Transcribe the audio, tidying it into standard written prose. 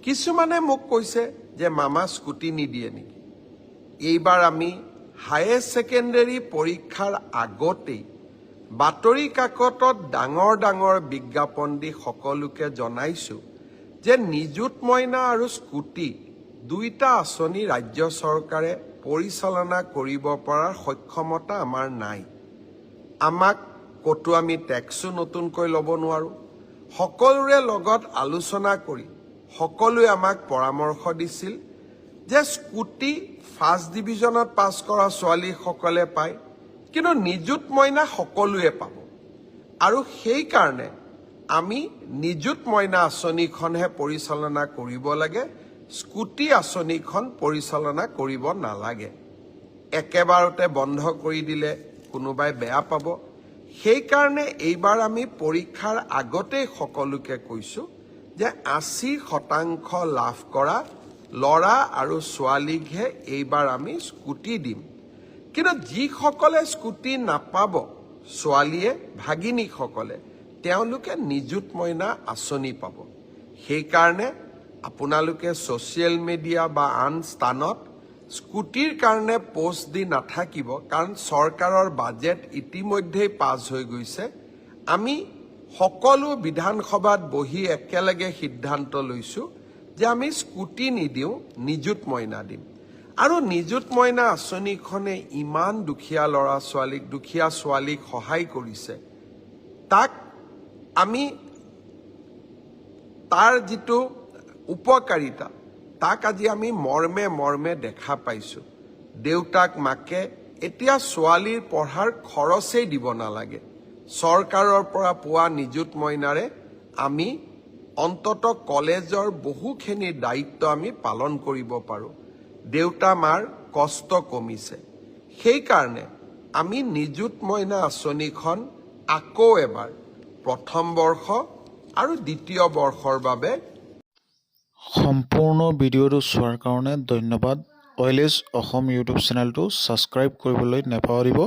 কিছুমানে মোক কৈছে যে মামা স্কুটি নিদিয়ে নেকি। এইবাৰ আমি হায়াৰ ছেকেণ্ডেৰী পৰীক্ষাৰ আগতেই বাতৰি কাকতত ডাঙৰ ডাঙৰ বিজ্ঞাপন দি সকলোকে জনাইছো যে নিযুত মইনা আৰু স্কুটি দুইটা আঁচনি ৰাজ্য চৰকাৰে পৰিচালনা কৰিব পৰাৰ সক্ষমতা আমাৰ নাই। আমাক ক'তো আমি টেক্সো নতুনকৈ ল'ব নোৱাৰোঁ। সকলোৰে লগত আলোচনা কৰি সকলোৱে আমাক পৰামৰ্শ দিছিল যে স্কুটি ফাৰ্ষ্ট ডিভিজনত পাছ কৰা ছোৱালীসকলে পায়, কিন্তু নিযুত মইনা সকলোৱে পাব। আৰু সেইকাৰণে আমি নিযুত মইনা আঁচনিখনহে পৰিচালনা কৰিব লাগে, স্কুটি আঁচনিখন পৰিচালনা কৰিব নালাগে। একেবাৰতে বন্ধ কৰি দিলে কোনোবাই বেয়া পাব। সেইকাৰণে এইবাৰ আমি পৰীক্ষাৰ আগতেই সকলোকে কৈছোঁ যে 80% লাভ কৰা ল'ৰা আৰু ছোৱালীকহে এইবাৰ আমি স্কুটি দিম। কিন্তু যিসকলে স্কুটি নাপাব ছোৱালীয়ে ভাগিনীসকলে, তেওঁলোকে নিযুত মইনা আঁচনি পাব। সেইকাৰণে আপোনালোকে ছ'চিয়েল মিডিয়া বা আন স্থানত স্কুটিৰ কাৰণে পোষ্ট দি নাথাকিব, কাৰণ চৰকাৰৰ বাজেট ইতিমধ্যেই পাছ হৈ গৈছে। আমি সকলো বিধানসভাত বহি একেলগে সিদ্ধান্ত লৈছোঁ যে আমি স্কুটি নিদিওঁ, নিযুত মইনা দিম। আৰু নিযুত মইনা আঁচনিখনে ইমান দুখীয়া ল'ৰা ছোৱালীক, দুখীয়া ছোৱালীক সহায় কৰিছে, তাক আমি তাৰ যিটো উপকাৰিতা তাক আজি আমি মৰ্মে মৰ্মে দেখা পাইছোঁ। দেউতাক মাকে এতিয়া ছোৱালীৰ পঢ়াৰ খৰচেই দিব নালাগে। চৰকাৰৰ পৰা পোৱা নিযুত মইনাৰে আমি অন্তত কলেজৰ বহুখিনি দায়িত্ব আমি পালন কৰিব পাৰোঁ। দেউতা মাৰ কষ্ট কমিছে। সেইকাৰণে আমি নিযুত মইনা আঁচনিখন আকৌ এবাৰ প্ৰথম বৰ্ষ আৰু দ্বিতীয় বৰ্ষৰ বাবে। সম্পূৰ্ণ ভিডিঅ'টো চোৱাৰ কাৰণে ধন্যবাদ। OLS অসম ইউটিউব চেনেলটো ছাবস্ক্ৰাইব কৰিবলৈ নাপাহৰিব।